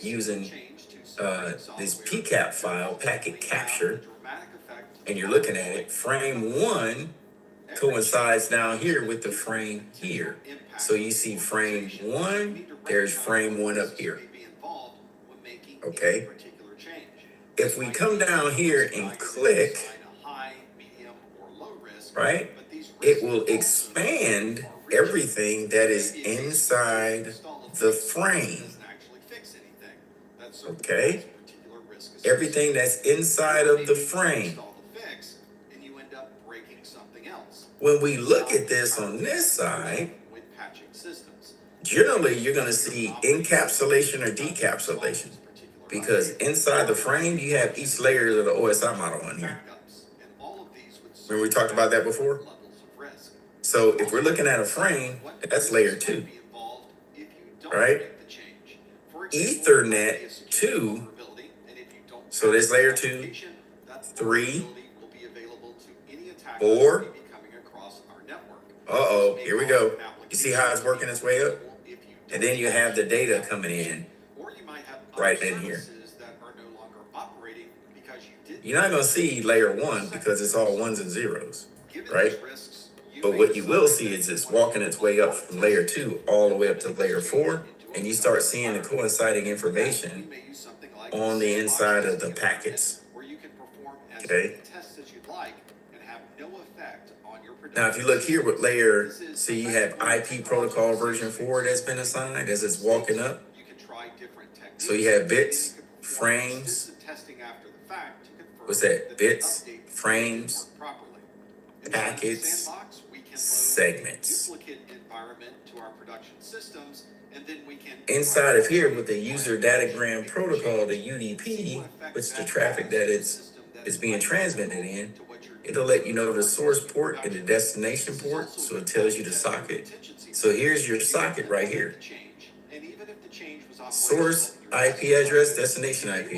using this PCAP file, packet capture, and you're looking at it, frame one coincides down here with the frame here. So you see frame one, there's frame one up here. Okay. If we come down here and click, right, it will expand everything that is inside the frame. Okay. Everything that's inside of the frame. When we look at this on this side, generally you're going to see encapsulation or decapsulation, because inside the frame you have each layer of the OSI model on here. Remember we talked about that before? So if we're looking at a frame, that's layer 2, right? Ethernet 2, so there's layer 2, 3, 4. Uh-oh, here we go. You see how it's working its way up? And then you have the data coming in right in here. You're not going to see layer 1 because it's all ones and zeros, right? But what you will see is it's walking its way up from layer 2 all the way up to layer 4, and you start seeing the coinciding information on the inside of the packets. Okay. Now, if you look here with layer, see you have IP protocol version 4 that's been assigned as it's walking up. So you have bits, frames. What's that? Bits, frames, packets, segments. Inside of here with the user datagram protocol, the UDP, which is the traffic that is being transmitted in, it'll let you know the source port and the destination port, so it tells you the socket. So here's your socket right here. Source IP address, destination IP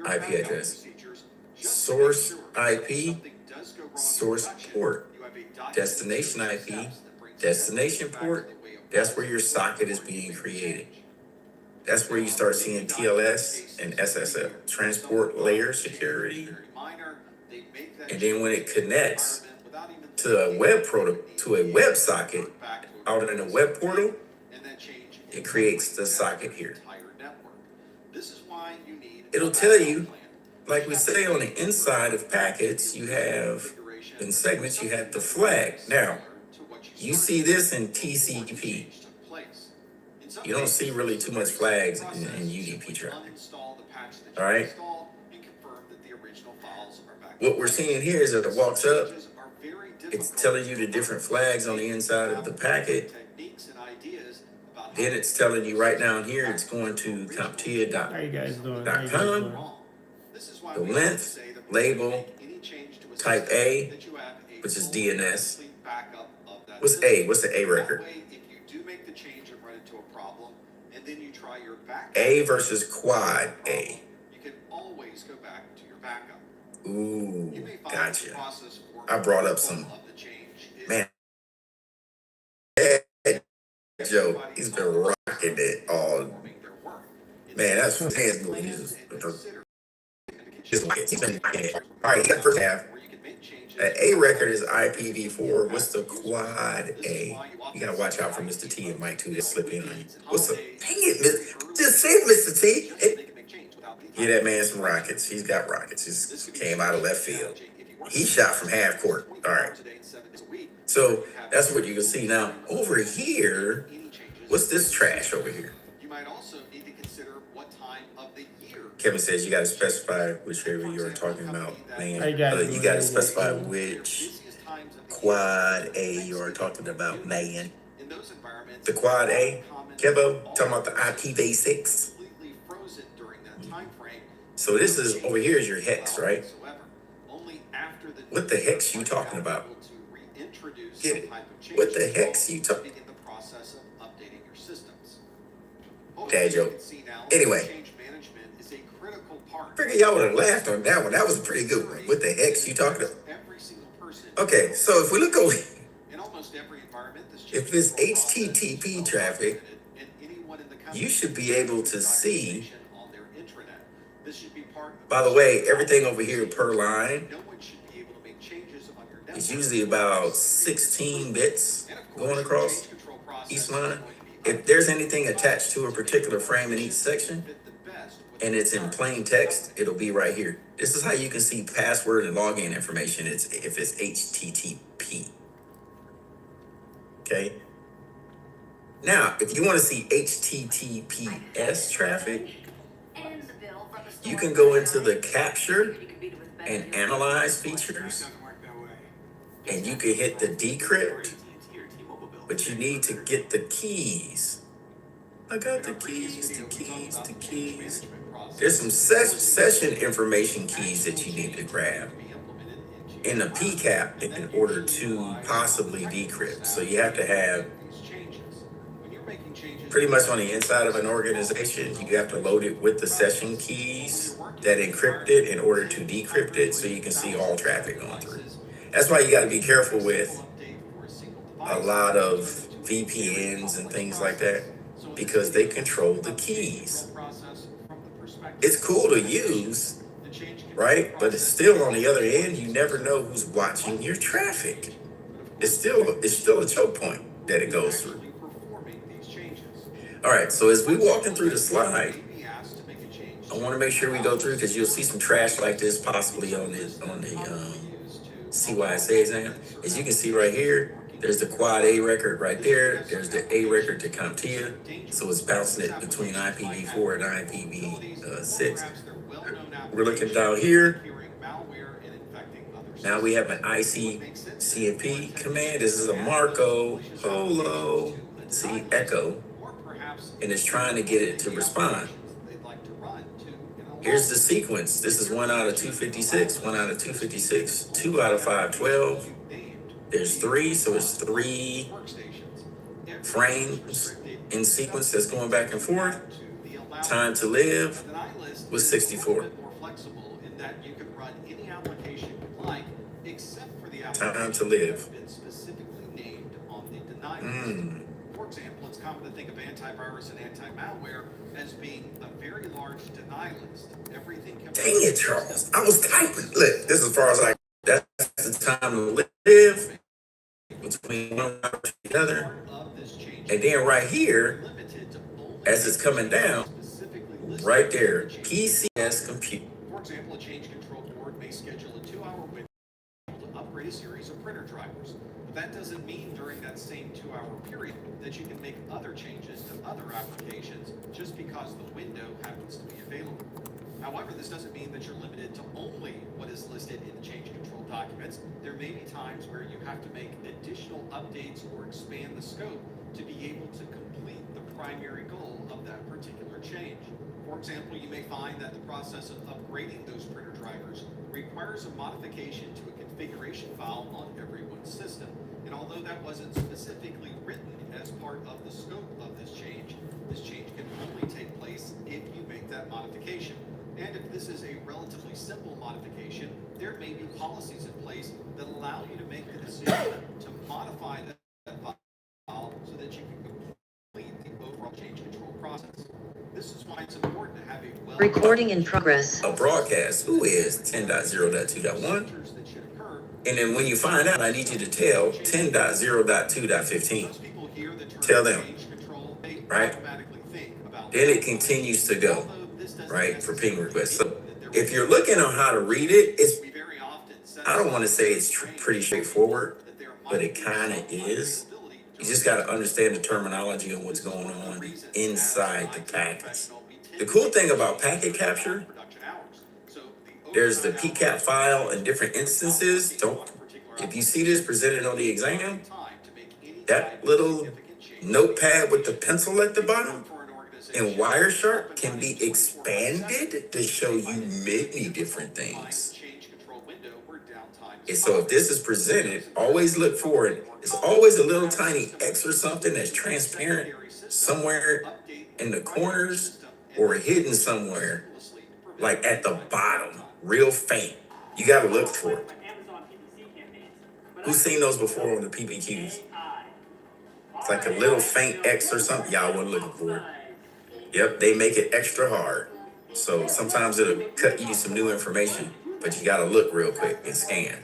address. Source IP, source port, destination IP, destination port. That's where your socket is being created. That's where you start seeing TLS and SSL, transport layer security. And then when it connects to a web socket out in a web portal, it creates the socket here. It'll tell you, like we say on the inside of packets, you have, in segments, you have the flag. Now, you see this in TCP. You don't see really too much flags in UDP traffic. All right? What we're seeing here is that it walks up, it's telling you the different flags on the inside of the packet. Then it's telling you right down here, it's going to CompTIA.com. The length, label, type A, which is DNS. What's A? What's the A record? A versus quad A. Ooh, gotcha. I brought up some, man, Joe, he's been rocking it all. Man, that's hands moving. He's been rocking it. All right, he got the first half. A record is IPv4. What's the quad A? You gotta watch out for Mr. T and Mike too. They slip in on you. What's the? Dang it, just say it, Mr. T. Give that man some rockets. He's got rockets. He came out of left field. He shot from half court. All right. So that's what you can see. Now, over here, what's this trash over here? Kevin says you got to specify which area you're talking about, man. You got to specify which quad A you're talking about, man. The quad A, Kevo, talking about the IPv6. So this is, over here is your hex, right? What the hex you talking about? Get it? What the hex you talking about? Dad joke. Anyway, figure y'all would have laughed on that one. That was a pretty good one. What the hex you talking about? Okay, so if we look over here, if it's HTTP traffic, you should be able to see. By the way, everything over here per line is usually about 16 bits going across each line. If there's anything attached to a particular frame in each section and it's in plain text, it'll be right here. This is how you can see password and login information. It's if it's HTTP. Okay. Now, if you want to see HTTPS traffic, you can go into the capture and analyze features, and you can hit the decrypt, but you need to get the keys. I got the keys. There's some session information keys that you need to grab in the PCAP in order to possibly decrypt. So you have to have, pretty much on the inside of an organization, you have to load it with the session keys that encrypt it in order to decrypt it so you can see all traffic going through. That's why you got to be careful with a lot of VPNs and things like that, because they control the keys. It's cool to use, right? But it's still, on the other end, you never know who's watching your traffic. It's still a choke point that it goes through. All right, so as we walking through the slide, I want to make sure we go through, because you'll see some trash like this possibly on the CYSA exam. As you can see right here, there's the quad A record right there. There's the A record to CompTIA. So it's bouncing it between IPv4 and IPv6. We're looking down here. Now we have an ICCMP command. This is a Marco, Polo, see, Echo, and it's trying to get it to respond. Here's the sequence. This is 1 out of 256, 1 out of 256, 2 out of 512. There's 3, so it's 3 frames in sequence that's going back and forth. Time to live was 64. Time to live. For example, it's common to think of antivirus and anti-malware as being a very large deny list. Everything can. Dang it, Charles! I was typing. Look, this is as far as I. That's the time to live between one and the other, and then right here, as it's coming down, right there, PCS compute. For example, a change control board may schedule a 2-hour window to upgrade a series of printer drivers. But that doesn't mean during that same 2-hour period that you can make other changes to other applications just because the window happens to be available. However, this doesn't mean that you're limited to only what is listed in the change control documents. There may be times where you have to make additional updates or expand the scope to be able to complete the primary goal of that particular change. For example, you may find that the process of upgrading those printer drivers requires a modification to a configuration file on everyone's system. And although that wasn't specifically written as part of the scope of this change can only take place if you make that modification. And if this is a relatively simple modification, there may be policies in place that allow you to make the decision to modify that file so that you can complete the overall change control process. This is why it's important to have a recording in progress. A broadcast who is 10.0.2.1. And then when you find out, I need you to tell 10.0.2.15. Tell them, right? Then it continues to go, right, for ping requests. So if you're looking on how to read it, I don't want to say it's pretty straightforward, but it kind of is. You just got to understand the terminology on what's going on inside the packets. The cool thing about packet capture, there's the PCAP file and different instances. If you see this presented on the exam, that little notepad with the pencil at the bottom in Wireshark can be expanded to show you many different things. And so if this is presented, always look for it. It's always a little tiny X or something that's transparent somewhere in the corners or hidden somewhere, like at the bottom, real faint. You got to look for it. Who's seen those before on the PPQs? It's like a little faint X or something. Y'all weren't looking for it. Yep, they make it extra hard. So sometimes it'll cut you some new information, but you gotta look real quick and scan.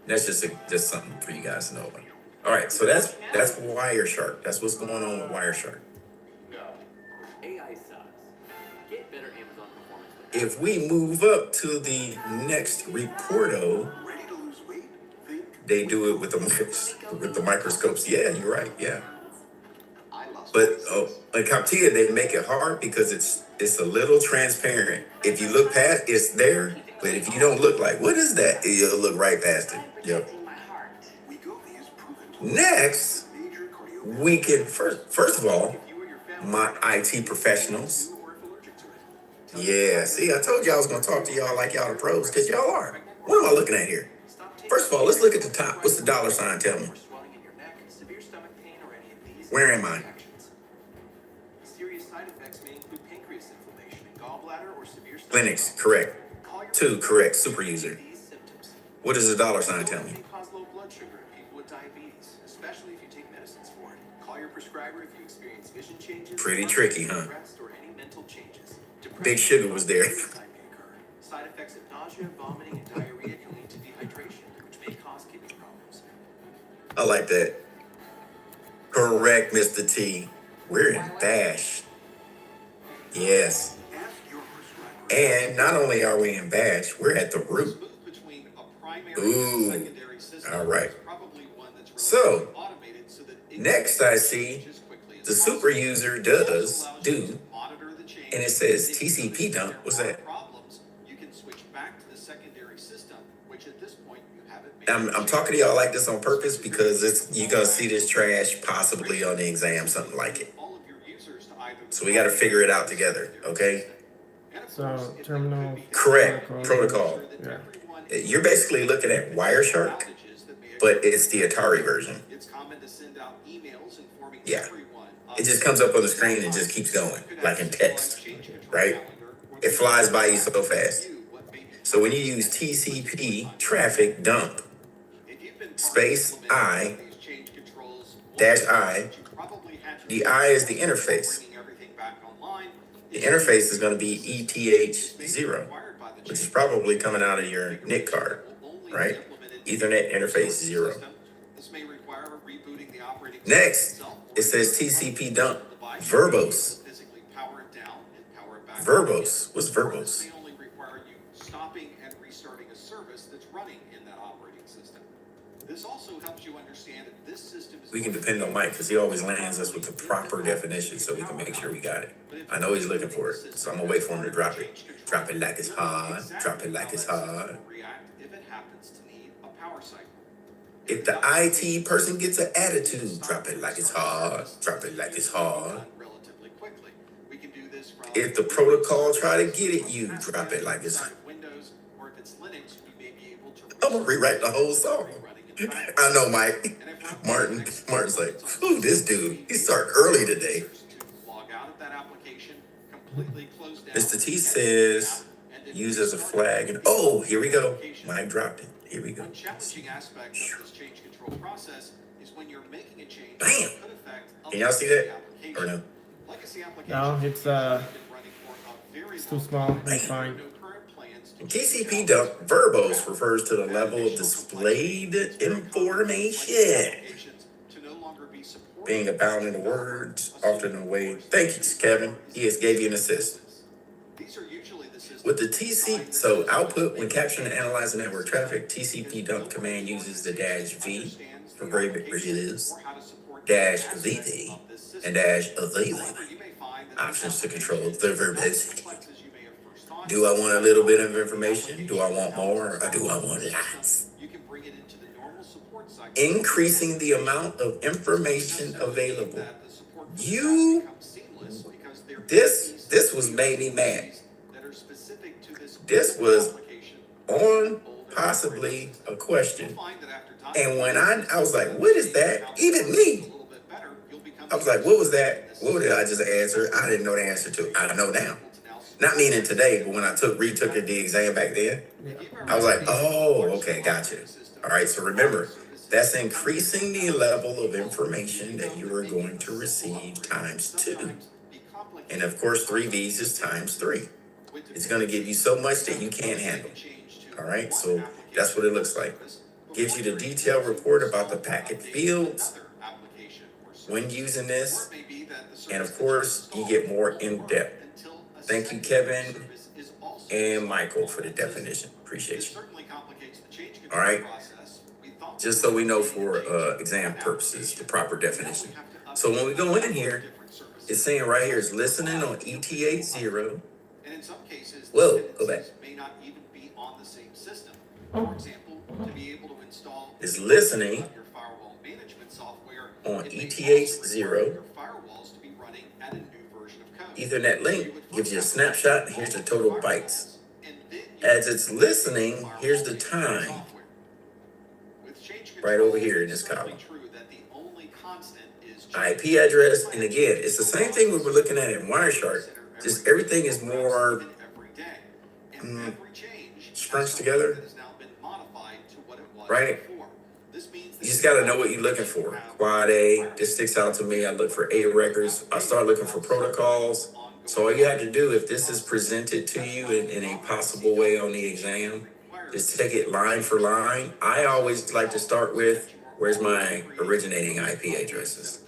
That's just something for you guys to know about. All right, so that's Wireshark. That's what's going on with Wireshark. AI sucks. Get better Amazon performance with If we move up to the next reporto, Ready to lose weight? Think they do it with the microscopes. Yeah, you're right. Yeah, I lost but weight. in CompTIA they make it hard because it's a little transparent. If you look past, it's there. But if you don't look like, what is that? You'll look right past it. Yep. Wegovy is proven to Next, major cardiovascular we can first of all, If you or your family my IT professionals. or if allergic to it. Yeah, see, I told you I was gonna talk to y'all like y'all the pros, because y'all are. What am I looking at here? First of all, let's look at the top. What's the dollar sign tell me? swelling in your neck, severe stomach pain, or any of these. Where am I? reactions. Serious side effects may include pancreas inflammation and gallbladder or severe stomach Clinics, problems. correct. Call your 2, correct. Super user. these symptoms. What does the dollar sign tell me? May cause low blood sugar in people with diabetes, especially if you take medicines for it. Call your prescriber if you experience vision changes. Pretty tricky, huh? Rest or any mental changes. Big Sugar was there. Side effects of nausea, vomiting, and diarrhea can lead to dehydration, which may cause kidney problems. I like that. Correct, Mr. T. We're in BASH. Yes. Ask your prescriber. And not only are we in BASH, we're at the root. move between a primary Ooh, and secondary system all right. is probably one that's So, relatively automated so that it next can I make see changes quickly as the possible. super user It also does allows you do, to monitor the change, and it says and if you TCP notice dump. there What's are that? problems, you can switch back to the secondary system, which at this point you haven't made. I'm talking to y'all like this on purpose because you're gonna see this trash possibly on the exam, something like it. All of your users to either the So we got to figure it out together, okay? And of So, course, if it terminal- could be Correct. done, Protocol. make sure that Yeah. everyone You're basically looking at Wireshark, outages that may but occur. it's the Atari version. It's common to send out emails informing Yeah. everyone. It just comes up on the screen and just keeps going, like in text, right? It flies by you so fast. So when you use TCP traffic dump space I dash I, the I is the interface. The interface is going to be ETH0, which is probably coming out of your NIC card, right? Ethernet interface 0. Next, it says TCP dump verbose. Verbose. What's verbose? May only require you stopping and restarting a service that's running in that operating system. This also helps you understand that this system is. We can depend on Mike because he always lands us with the proper definition so we can make sure we got it. I know he's looking for it, so I'm gonna wait for him to drop it. Drop it like it's hard. Drop it like it's hard. React if it happens to need a power cycle. If the IT person gets an attitude, drop it like it's hard. Drop it like it's hard. Relatively quickly. We can do this from. If the protocol try to get at you, drop it like it's. Windows, or if it's Linux, we may be able to. I'm gonna rewrite the whole song. I know, Mike. Martin's like, ooh, this dude, he started early today. Log out of that application, completely close down. Mr. T says, use as a flag. And oh, here we go. Mike dropped it. Here we go. One challenging aspect of this change control process is when you're making a change. Bam! that could affect a Can y'all see that? legacy Or no? application. Legacy No, applications it's have been running for a very it's too long small. time. It's fine. No current plans to TCP dump verbose refers to the level of displayed information to no longer be supported. being abound in the words, often in a way. Thank you, Kevin. He has gave you an assist. These are usually the systems With the TC, so output when capturing and analyzing network traffic, TCP dump command uses the dash V for variables, dash VV, and dash available options to control the verbosity. Do I want a little bit of information? Do I want more? Or do I want lots? You can bring it into the normal support cycle. Increasing the amount of information available. That the support You- becomes seamless because there are This was made me mad. that are specific to This was application. on possibly a question. You'll find that after time, And when I was like, what is that? Even me. a little bit better, you'll become I was like, what was that? What did I just answer? I didn't know the answer to. I know now. Not meaning today, but when I retook the exam back then, I was like, oh, okay, gotcha. All right, so remember, That's increasing the level of information that you are going to receive times 2. And of course, 3 V's is times 3. It's going to give you so much that you can't handle. All right, so that's what it looks like. Gives you the detailed report about the packet fields when using this. And of course, you get more in depth. Thank you, Kevin and Michael, for the definition. Appreciate you. All right, just so we know for exam purposes, the proper definition. So when we go in here, it's saying right here is listening on ETH0. And in some cases, Whoa, go back. may not even be on the same system. For example, to be able to install Is listening your firewall management software on it may also ETH0. require your firewalls to be running at a new version of code. Ethernet link gives you a snapshot. Here's the total bytes. And then you As it's listening, here's the time with change right control, over here in this it's certainly column. true that the only constant is IP address, and again, it's the same thing we were looking at in Wireshark. Just everything is more every day. And every change scrunched together, that has now been modified to what it was right? before. This means You just got to know what you're looking for. Quad A, this sticks out to me. I look for A records. I start looking for protocols. So all you have to do, if this is presented to you in a possible way on the exam, is take it line for line. I always like to start with, where's my originating IP addresses?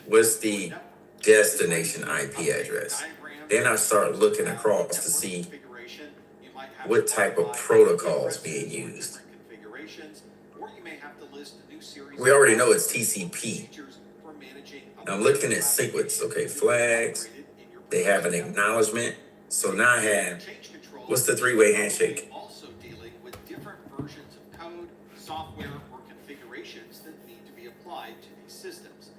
What's the destination IP address? Then I start looking across to see what type of protocols being used. We already know it's TCP. I'm looking at sequence. Okay, flags. They have an acknowledgement. So now I have, what's the 3-way handshake? Also dealing with different versions of code, software, or configurations that need to be applied to these systems.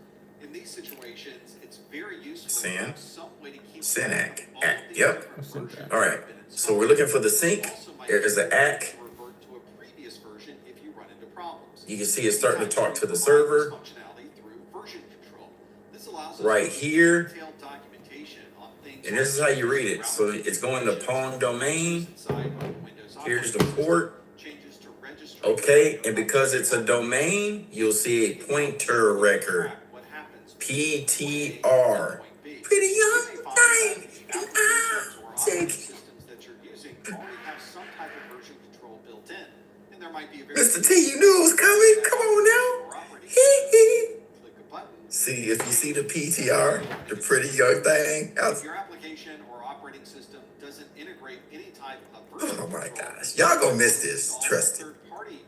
In these situations, it's very useful to SYN, have some way to keep SYN-ACK, track of all ACK, the yep. different versions All right, that have been so installed. we're looking for the sync. Also might There's the be ACK. to revert to a previous version if you run into problems. You can see it's starting to talk to the Sometimes server. functionality through version control. This allows us Right to here. detailed documentation on things And this is how you read it. So it's going to Pong domain. inside of Windows Here's the operating port. system, changes to registry. Okay, and because it's a domain, you'll see a pointer record. What happens PTR. Pretty young thing. And I take systems that you're using already have some type of version control built in, and there might be a very Mr. T, you knew it was coming. Come on now. Hee hee. click a button. See, if you see the PTR, the pretty young thing. If your application or operating system doesn't integrate any type of version Oh my control, gosh. Y'all gonna miss install this. a Trust it. third-party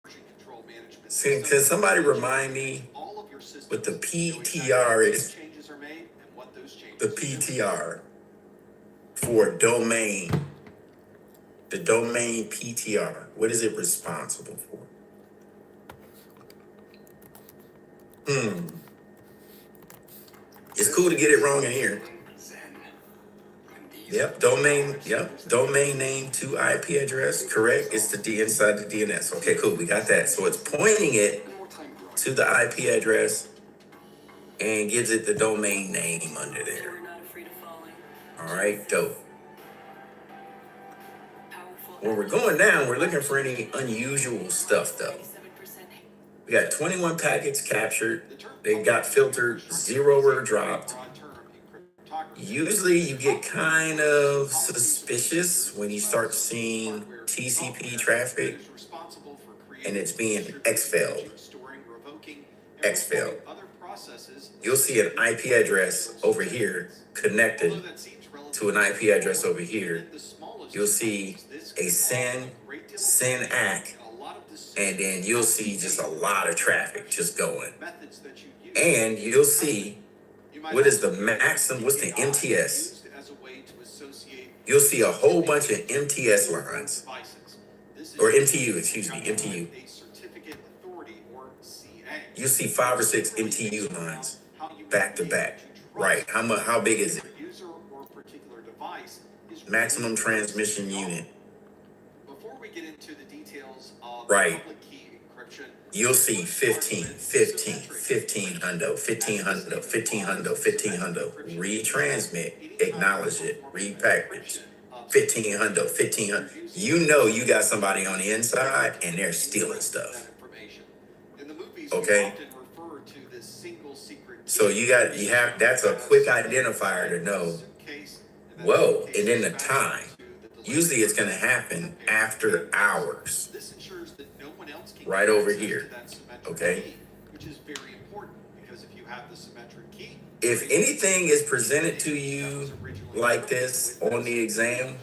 version control management See, system can somebody to remind me all of your systems what the know exactly PTR when is? changes are made and what those changes The do. PTR for domain. The domain PTR. What is it responsible for? It's cool to get it wrong in here. Yep, domain name to IP address, correct? It's the D inside the DNS. Okay, cool, we got that. So it's pointing it to the IP address and gives it the domain name under there. We're not afraid of falling. All right, dope. Powerful. When we're going down, we're looking for any unusual stuff though. 97%. We got 21 packets captured. They got filtered, 0 were dropped. Broad term in cryptography. Usually you get kind of suspicious when you start seeing TCP traffic Is responsible for creating, and it's being distributing, exfilled. storing, revoking, and Exfilled. reporting other processes. You'll see an IP address over here connected Although that seems to an IP address over here. the smallest You'll see this a can SYN, cause a great deal of SYN-ACK, and a lot of decisions and then you'll see just a lot of traffic just going. methods that you use. And you'll see You might what is the also maximum, what's the API MTS? used as a way to associate You'll see a whole bunch of MTS lines, devices. This is or MTU, excuse me, MTU. a certificate authority or CA. You'll see 5 or 6 MTU lines How you back to engage back. to trust Right, how big is it? your user or particular device is Maximum transmission unit. Before we get into the details of Right. public key encryption, You'll see 15, 15, 15 hundo, 15 hundo, 15 hundo, 15 hundo. Retransmit, acknowledge it, repackage. 15 hundo, 15 hundo. You know you got somebody on the inside and they're stealing stuff. information. Okay. So you have that's a quick identifier to know. Whoa, and then the time. Usually it's going to happen after hours. This ensures that no one else can Right get over access here. to that symmetric Okay. key, which is very important because if you have the symmetric key, If anything is presented to you like this on the exam,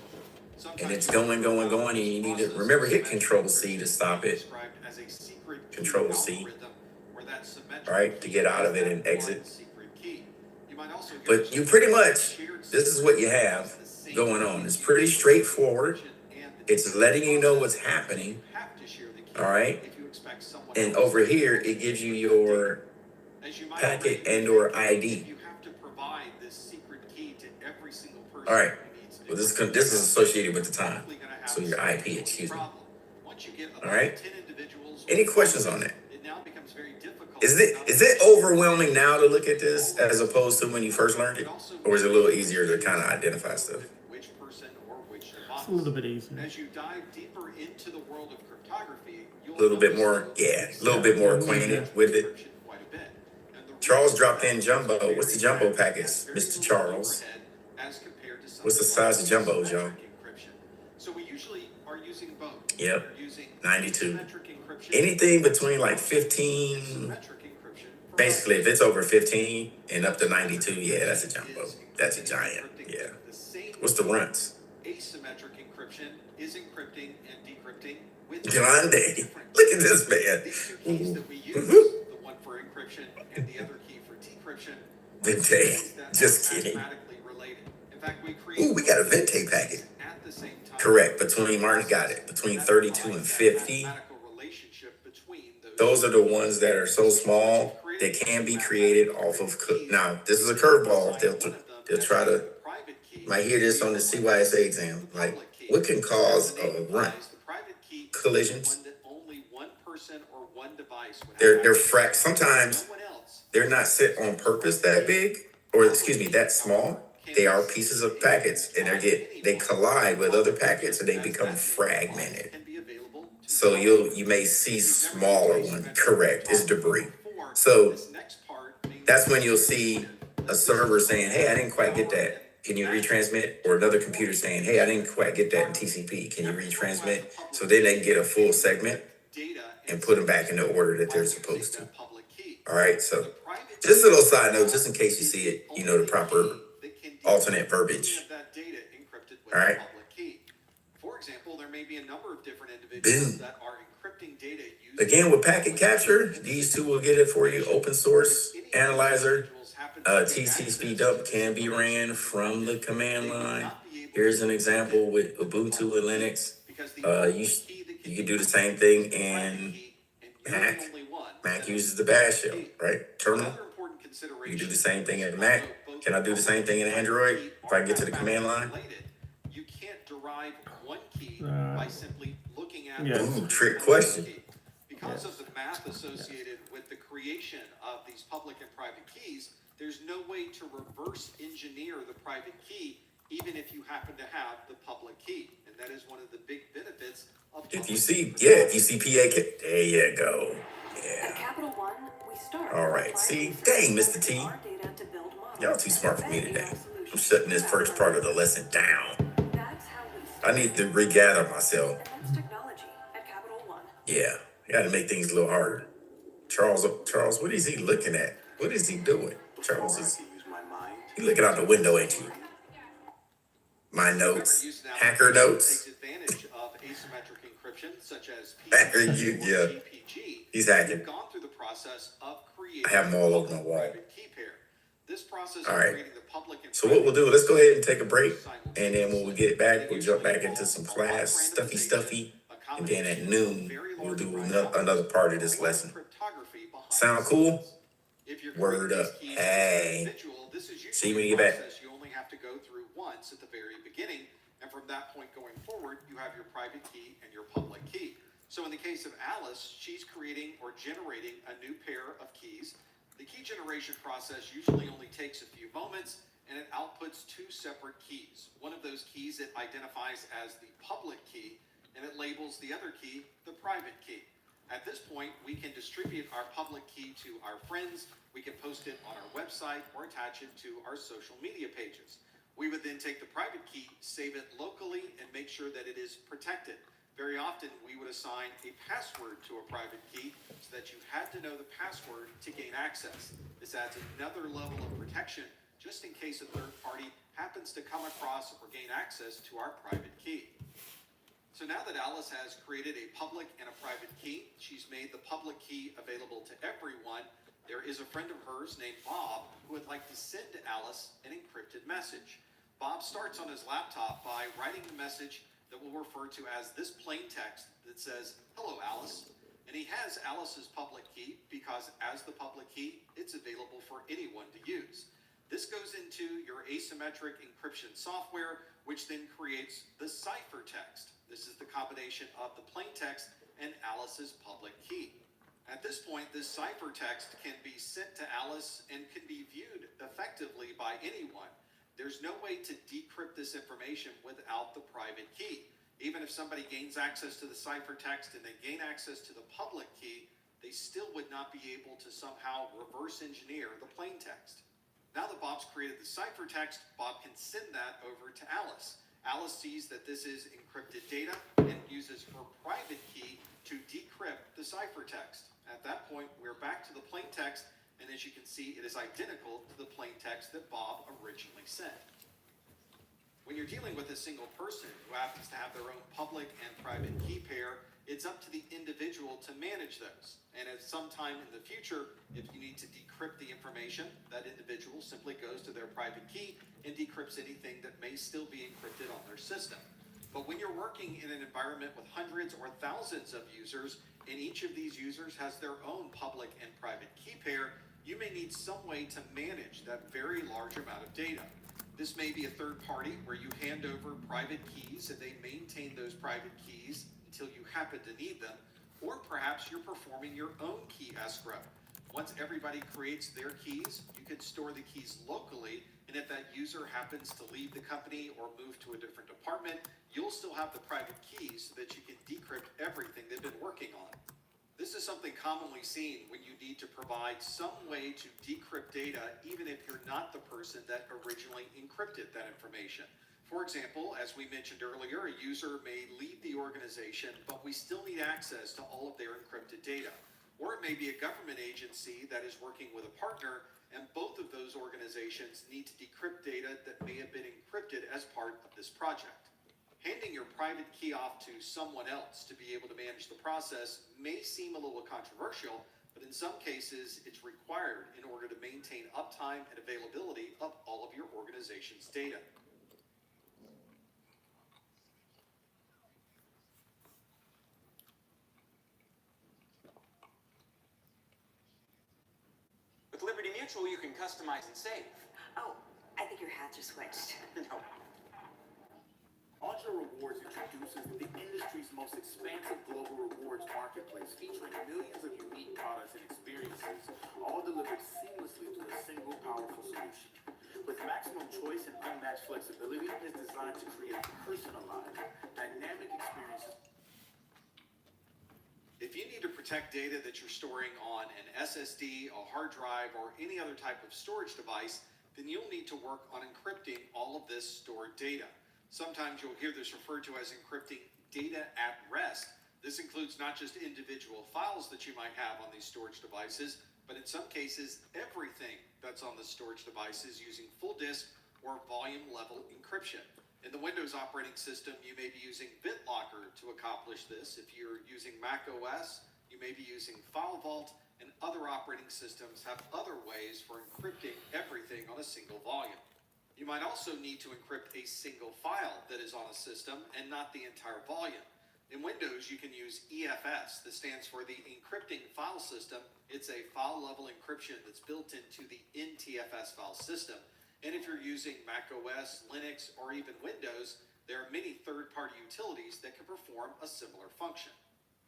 and it's going, and you need to remember hit Control C to stop it. Control C. All right, to get out of it and exit. But you pretty much, this is what you have going on. It's pretty straightforward. It's letting you know what's happening. All right. And over here, it gives you your packet and or ID. All right. Well, this is associated with the time. So your IP, excuse me. All right. Any questions on that? Is it overwhelming now to look at this as opposed to when you first learned it? Or is it a little easier to kind of identify stuff? It's a little bit easier. As you dive deeper into the world of cryptography, A little bit more, a little bit more acquainted with it. Charles dropped in jumbo. What's the jumbo packets, Mr. Charles? What's the size of jumbos, y'all? So we usually are using both. Yep, 92. Anything between like 15, basically if it's over 15 and up to 92, yeah, that's a jumbo. That's a giant, yeah. What's the runs? Asymmetric encryption is encrypting and decrypting with Grande. Look at this man. these two keys that we use, the one for encryption and the other key for decryption. Vente. Just kidding. In fact, we Ooh, we got a Vente packet. at the same time. Correct. Martin's got it. Between 32 and 50. Those are the ones that are so small they can be created off of. Now, this is a curveball. They'll try to. You might hear this on the CYSA exam. Like, what can cause a run? Collisions. They're sometimes they're not set on purpose that big, or excuse me, that small. They are pieces of packets, and they collide with other packets, and they become fragmented. So you may see smaller ones. Correct, it's debris. So that's when you'll see a server saying, "Hey, I didn't quite get that. Can you retransmit?" Or another computer saying, "Hey, I didn't quite get that in TCP. Can you retransmit?" So then they can get a full segment and put them back in the order that they're supposed to. All right. So just a little side note, just in case you see it, you know the proper alternate verbiage. All right. For example, there may be a number of different individuals that are encrypting data using Again, with packet capture, these two will get it for you. Open source analyzer, TC speed up can be ran from the command line. Here's an example with Ubuntu and Linux. You can do the same thing in Mac. Mac uses the bash shell, right? Terminal. You can do the same thing in Mac. Can I do the same thing in Android if I get to the command line? You can't derive one key by simply looking at Ooh, trick question. Because of the math associated with the creation of these public and private keys, there's no way to reverse engineer the private key, even if you happen to have the public key. And that is one of the big benefits of if you see PA, there you go. At Yeah. Capital One, we start. All right. See, dang, Mr. T. Y'all too smart for me today. I'm shutting this first part of the lesson down. That's how we start. I need to regather myself. And that's technology at Capital One. Yeah, I got to make things a little harder. Charles, what is he looking at? What is he doing? Charles is he looking out the window, ain't you? My notes, hacker notes. takes advantage of asymmetric encryption, such as Hacker, yeah. GPG. He's hacking. You've gone through the process of creating I have them all over my wall. private key pair. This process All of right. creating the public and So what we'll do, let's go ahead and take a break, and then when we get back, we'll jump back into some class stuffy, and then at noon we'll do another part of this lesson. Sound cool? Word up. Hey. See you when you get back. You only have to go through once at the very beginning, and from that point going forward, you have your private key and your public key. So in the case of Alice, she's creating or generating a new pair of keys. The key generation process usually only takes a few moments, and it outputs two separate keys. One of those keys it identifies as the public key, and it labels the other key the private key. At this point, we can distribute our public key to our friends, we can post it on our website, or attach it to our social media pages. We would then take the private key, save it locally, and make sure that it is protected. Very often, we would assign a password to a private key so that you had to know the password to gain access. This adds another level of protection just in case a third party happens to come across or gain access to our private key. So now that Alice has created a public and a private key, she's made the public key available to everyone. There is a friend of hers named Bob who would like to send Alice an encrypted message. Bob starts on his laptop by writing the message that we'll refer to as this plain text that says, "Hello, Alice." And he has Alice's public key because as the public key, it's available for anyone to use. This goes into your asymmetric encryption software, which then creates the ciphertext. This is the combination of the plain text and Alice's public key. At this point, this ciphertext can be sent to Alice and can be viewed effectively by anyone. There's no way to decrypt this information without the private key. Even if somebody gains access to the ciphertext and they gain access to the public key, they still would not be able to somehow reverse engineer the plain text. Now that Bob's created the ciphertext, Bob can send that over to Alice. Alice sees that this is encrypted data and uses her private key to decrypt the ciphertext. At that point, we're back to the plain text, and as you can see, it is identical to the plain text that Bob originally sent. When you're dealing with a single person who happens to have their own public and private key pair, it's up to the individual to manage those. And at some time in the future, if you need to decrypt the information, that individual simply goes to their private key and decrypts anything that may still be encrypted on their system. But when you're working in an environment with hundreds or thousands of users, and each of these users has their own public and private key pair, you may need some way to manage that very large amount of data. This may be a third party where you hand over private keys and they maintain those private keys until you happen to need them, or perhaps you're performing your own key escrow. Once everybody creates their keys, you can store the keys locally, and if that user happens to leave the company or move to a different department, you'll still have the private keys so that you can decrypt everything they've been working on. This is something commonly seen when you need to provide some way to decrypt data, even if you're not the person that originally encrypted that information. For example, as we mentioned earlier, a user may leave the organization, but we still need access to all of their encrypted data. Or it may be a government agency that is working with a partner, and both of those organizations need to decrypt data that may have been encrypted as part of this project. Handing your private key off to someone else to be able to manage the process may seem a little controversial, but in some cases it's required in order to maintain uptime and availability of all of your organization's data. With Liberty Mutual, you can customize and save. Oh, I think your hats are switched. No. Ultra Rewards introduces the industry's most expansive global rewards marketplace, featuring millions of unique products and experiences, all delivered seamlessly through a single powerful solution. With maximum choice and unmatched flexibility, it is designed to create personalized, dynamic experiences. If you need to protect data that you're storing on an SSD, a hard drive, or any other type of storage device, then you'll need to work on encrypting all of this stored data. Sometimes you'll hear this referred to as encrypting data at rest. This includes not just individual files that you might have on these storage devices, but in some cases, everything that's on the storage devices using full disk or volume level encryption. In the Windows operating system, you may be using BitLocker to accomplish this. If you're using Mac OS, you may be using FileVault, and other operating systems have other ways for encrypting everything on a single volume. You might also need to encrypt a single file that is on a system and not the entire volume. In Windows, you can use EFS. This stands for the Encrypting File System. It's a file level encryption that's built into the NTFS file system. And if you're using Mac OS, Linux, or even Windows, there are many third-party utilities that can perform a similar function.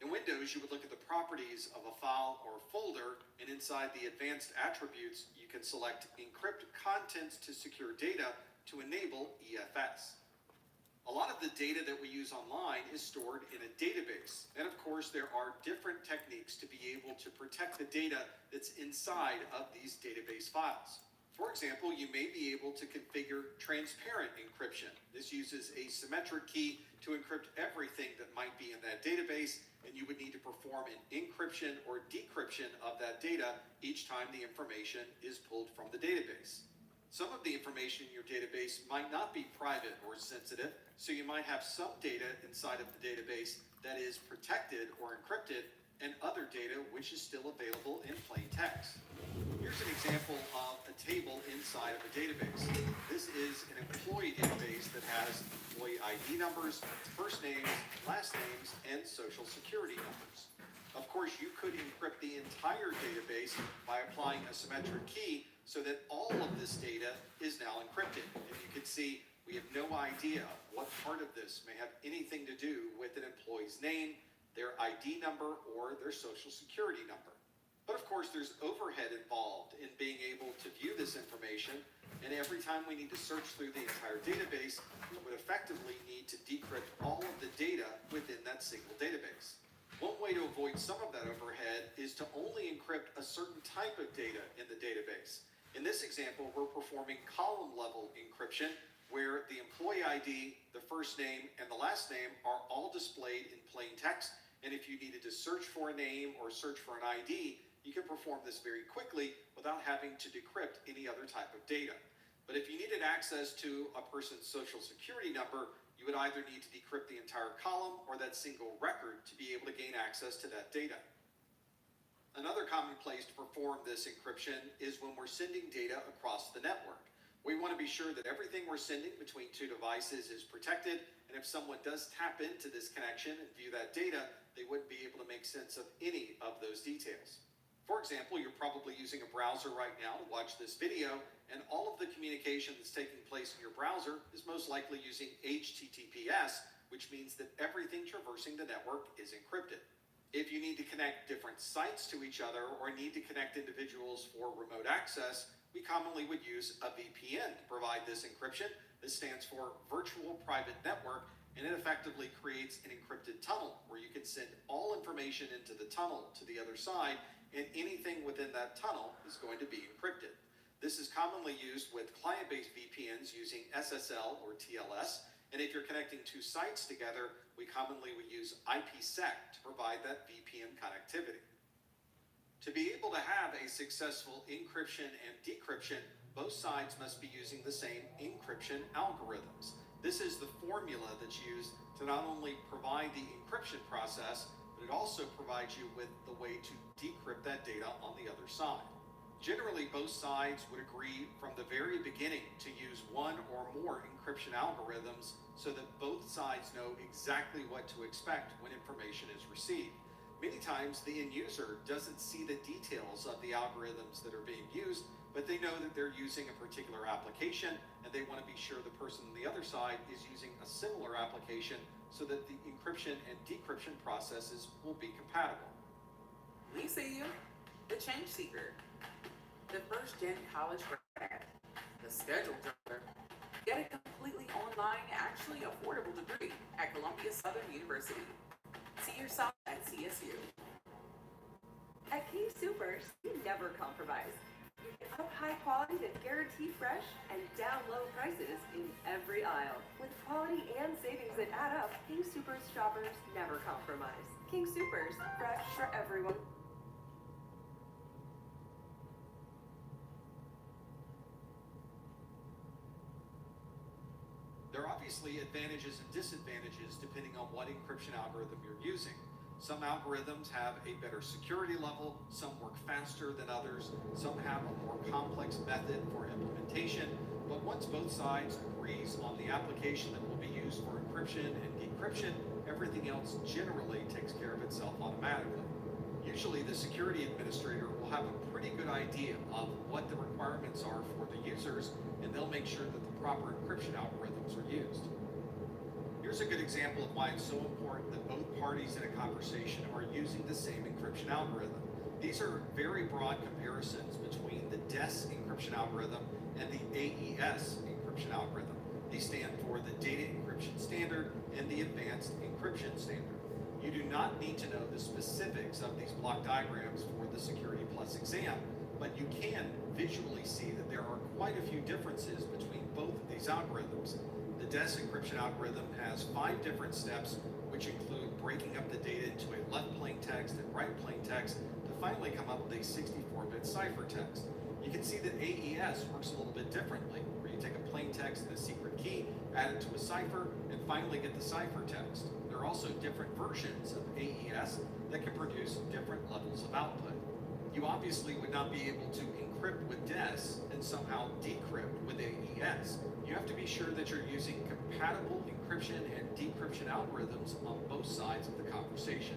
In Windows, you would look at the properties of a file or folder, and inside the advanced attributes, you can select Encrypt Contents to Secure Data to enable EFS. A A lot of the data that we use online is stored in a database. And of course, there are different techniques to be able to protect the data that's inside of these database files. For example, you may be able to configure transparent encryption. This uses a symmetric key to encrypt everything that might be in that database, and you would need to perform an encryption or decryption of that data each time the information is pulled from the database. Some of the information in your database might not be private or sensitive, so you might have some data inside of the database that is protected or encrypted, and other data which is still available in plain text. Here's an example of a table inside of a database. This is an employee database that has employee ID numbers, first names, last names, and social security numbers. Of course, you could encrypt the entire database by applying a symmetric key so that all of this data is now encrypted. And you can see we have no idea what part of this may have anything to do with an employee's name, their ID number, or their social security number. But of course, there's overhead involved in being able to view this information, and every time we need to search through the entire database, we would effectively need to decrypt all of the data within that single database. One way to avoid some of that overhead is to only encrypt a certain type of data in the database. In this example, we're performing column-level encryption, where the employee ID, the first name, and the last name are all displayed in plain text. And if you needed to search for a name or search for an ID, you can perform this very quickly without having to decrypt any other type of data. But if you needed access to a person's social security number, you would either need to decrypt the entire column or that single record to be able to gain access to that data. Another common place to perform this encryption is when we're sending data across the network. We want to be sure that everything we're sending between two devices is protected, and if someone does tap into this connection and view that data, they wouldn't be able to make sense of any of those details. For example, you're probably using a browser right now to watch this video, and all of the communication that's taking place in your browser is most likely using HTTPS, which means that everything traversing the network is encrypted. If you need to connect different sites to each other or need to connect individuals for remote access, we commonly would use a VPN to provide this encryption. This stands for Virtual Private Network, and it effectively creates an encrypted tunnel where you can send all information into the tunnel to the other side, and anything within that tunnel is going to be encrypted. This is commonly used with client-based VPNs using SSL or TLS, and if you're connecting two sites together, we commonly would use IPsec to provide that VPN connectivity. To be able to have a successful encryption and decryption, both sides must be using the same encryption algorithms. This is the formula that's used to not only provide the encryption process, but it also provides you with the way to decrypt that data on the other side. Generally, both sides would agree from the very beginning to use one or more encryption algorithms so that both sides know exactly what to expect when information is received. Many times the end user doesn't see the details of the algorithms that are being used, but they know that they're using a particular application, and they want to be sure the person on the other side is using a similar application so that the encryption and decryption processes will be compatible. We see you, the change seeker, the first-gen college grad, the schedule jumper. Get a completely online, actually affordable degree at Columbia Southern University. See yourself at CSU. At King Soopers, we never compromise. You get up high quality that guarantee fresh and down low prices in every aisle. With quality and savings that add up, King Soopers shoppers never compromise. King Soopers, fresh for everyone. There are obviously advantages and disadvantages depending on what encryption algorithm you're using. Some algorithms have a better security level, some work faster than others, some have a more complex method for implementation, but once both sides agrees on the application that will be used for encryption and decryption, everything else generally takes care of itself automatically. Usually the security administrator will have a pretty good idea of what the requirements are for the users, and they'll make sure that the proper encryption algorithms are used. Here's a good example of why it's so important that both parties in a conversation are using the same encryption algorithm. These are very broad comparisons between the DES encryption algorithm and the AES encryption algorithm. These stand for the Data Encryption Standard Advanced Encryption Standard. You do not need to know the specifics of these block diagrams for the Security Plus exam, but you can visually see that there are quite a few differences between both of these algorithms. The DES encryption algorithm has 5 different steps, which include breaking up the data into a left plain text and right plain text to finally come up with a 64-bit ciphertext. You can see that AES works a little bit differently, where you take a plain text and a secret key, add it to a cipher, and finally get the ciphertext. There are also different versions of AES that can produce different levels of output. You obviously would not be able to encrypt with DES and somehow decrypt with AES. You have to be sure that you're using compatible encryption and decryption algorithms on both sides of the conversation.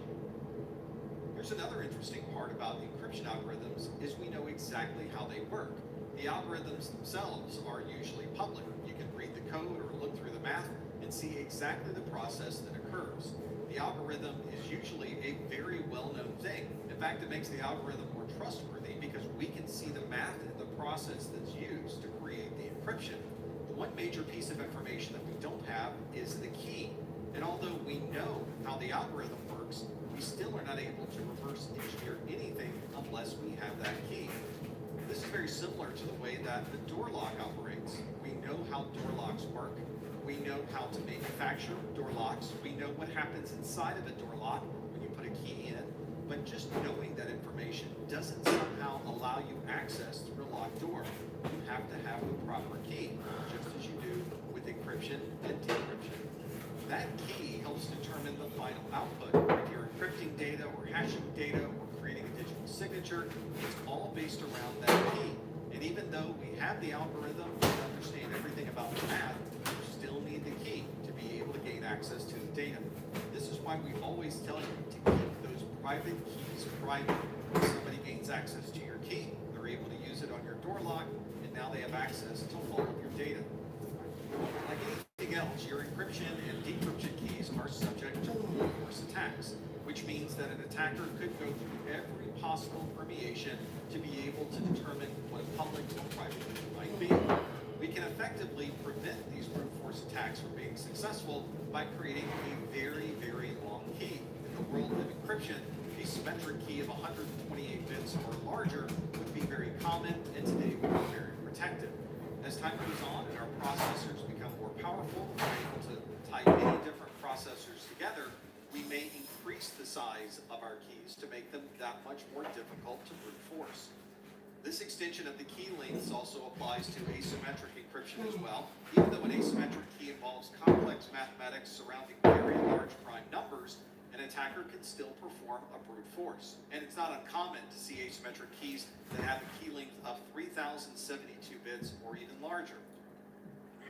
Here's another interesting part about encryption algorithms is we know exactly how they work. The algorithms themselves are usually public. You can read the code or look through the math and see exactly the process that occurs. The algorithm is usually a very well-known thing. In fact, it makes the algorithm more trustworthy because we can see the math and the process that's used to create the encryption. One major piece of information that we don't have is the key. And although we know how the algorithm works, we still are not able to reverse engineer anything unless we have that key. This is very similar to the way that the door lock operates. We know how door locks work. We know how to manufacture door locks. We know what happens inside of a door lock when you put a key in. But just knowing that information doesn't somehow allow you access through a locked door. You have to have the proper key, just as you do with encryption and decryption. That key helps determine the final output. If you're encrypting data or hashing data or creating a digital signature, it's all based around that key. And even though we have the algorithm and understand everything about the math, you still need the key to be able to gain access to the data. This is why we always tell you to keep those private keys private. When somebody gains access to your key, they're able to use it on your door lock, and now they have access to all of your data. Like anything else, your encryption and decryption keys are subject to brute force attacks, which means that an attacker could go through every possible permeation to be able to determine what public or private key might be. We can effectively prevent these brute force attacks from being successful by creating a very, very long key. In the world of encryption, a symmetric key of 128 bits or larger would be very common, and today would be very protected. As time goes on and our processors become more powerful, we're able to tie many different processors together, we may increase the size of our keys to make them that much more difficult to brute force. This extension of the key lengths also applies to asymmetric encryption as well. Even though an asymmetric key involves complex mathematics surrounding very large prime numbers, an attacker can still perform a brute force. And it's not uncommon to see asymmetric keys that have a key length of 3072 bits or even larger.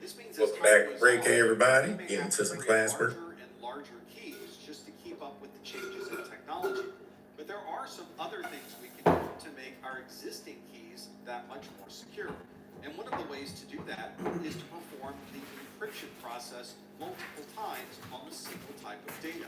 This means Welcome back to Break, hey everybody. Getting to some classwork. Larger and larger keys just to keep up with the changes in technology. But there are some other things we can do to make our existing keys that much more secure. And one of the ways to do that is to perform the encryption process multiple times on a single type of data.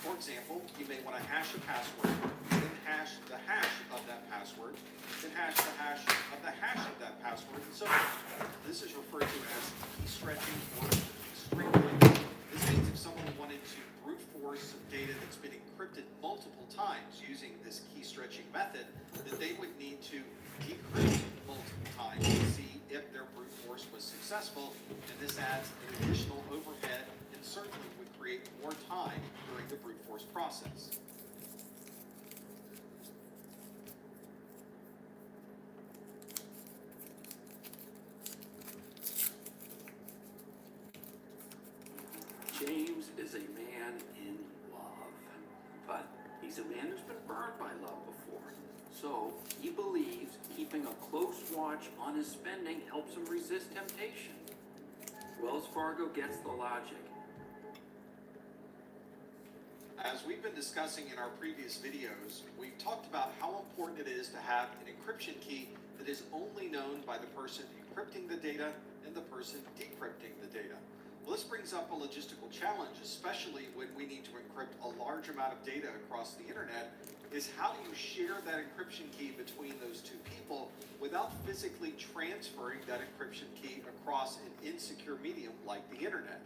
For example, you may want to hash a password, then hash the hash of that password, then hash the hash of the hash of that password, and so on. This is referred to as key stretching or string linking. This means if someone wanted to brute force some data that's been encrypted multiple times using this key stretching method, that they would need to decrypt multiple times to see if their brute force was successful, and this adds an additional overhead and certainly would create more time during the brute force process. James is a man in love, but he's a man who's been burned by love before. So he believes keeping a close watch on his spending helps him resist temptation. Wells Fargo gets the logic. As we've been discussing in our previous videos, we've talked about how important it is to have an encryption key that is only known by the person encrypting the data and the person decrypting the data. Well, this brings up a logistical challenge, especially when we need to encrypt a large amount of data across the internet, is how do you share that encryption key between those two people without physically transferring that encryption key across an insecure medium like the internet?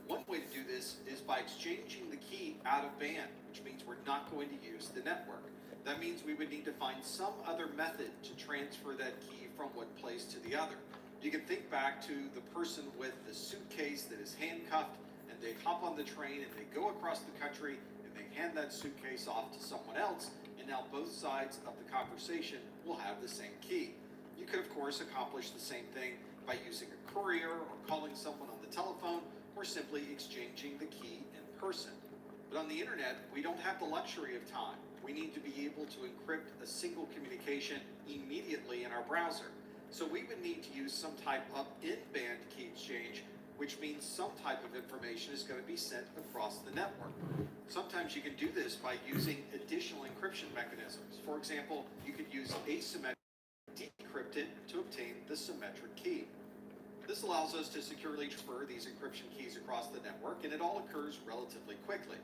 One way to do this is by exchanging the key out of band, which means we're not going to use the network. That means we would need to find some other method to transfer that key from one place to the other. You can think back to the person with the suitcase that is handcuffed, and they hop on the train and they go across the country and they hand that suitcase off to someone else, and now both sides of the conversation will have the same key. You could, of course, accomplish the same thing by using a courier or calling someone on the telephone, or simply exchanging the key in person. But on the internet, we don't have the luxury of time. We need to be able to encrypt a single communication immediately in our browser. So we would need to use some type of in-band key exchange, which means some type of information is going to be sent across the network. Sometimes you can do this by using additional encryption mechanisms. For example, you could use asymmetric decrypted to obtain the symmetric key. This allows us to securely transfer these encryption keys across the network, and it all occurs relatively quickly.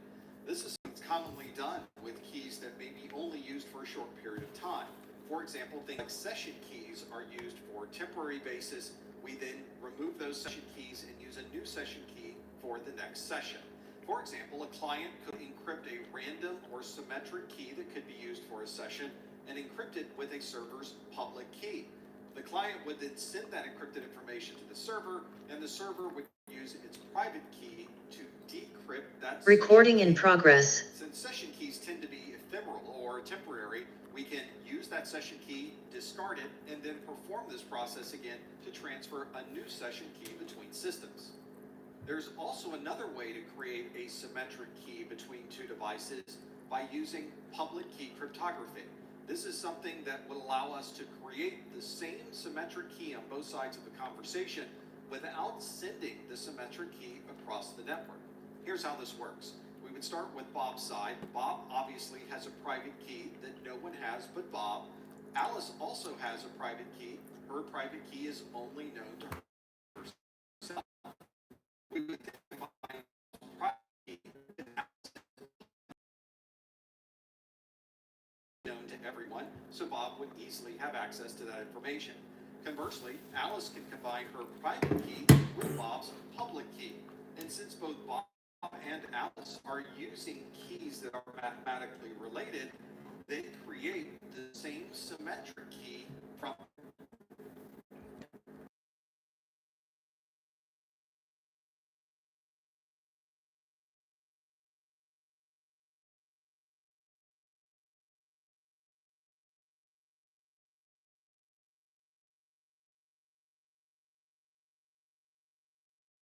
This is commonly done with keys that may be only used for a short period of time. For example, things like session keys are used for a temporary basis. We then remove those session keys and use a new session key for the next session. For example, a client could encrypt a random or symmetric key that could be used for a session and encrypt it with a server's public key. The client would then send that encrypted information to the server, and the server would use its private key to decrypt that. Recording in progress. Since session keys tend to be ephemeral or temporary, we can use that session key, discard it, and then perform this process again to transfer a new session key between systems. There's also another way to create a symmetric key between two devices by using public key cryptography. This is something that would allow us to create the same symmetric key on both sides of the conversation without sending the symmetric key across the network. Here's how this works. We would start with Bob's side. Bob obviously has a private key that no one has but Bob. Alice also has a private key. Her private key is only known to herself. We would then find the private key known to everyone, so Bob would easily have access to that information. Conversely, Alice can combine her private key with Bob's public key. And since both Bob and Alice are using keys that are mathematically related, they create the same symmetric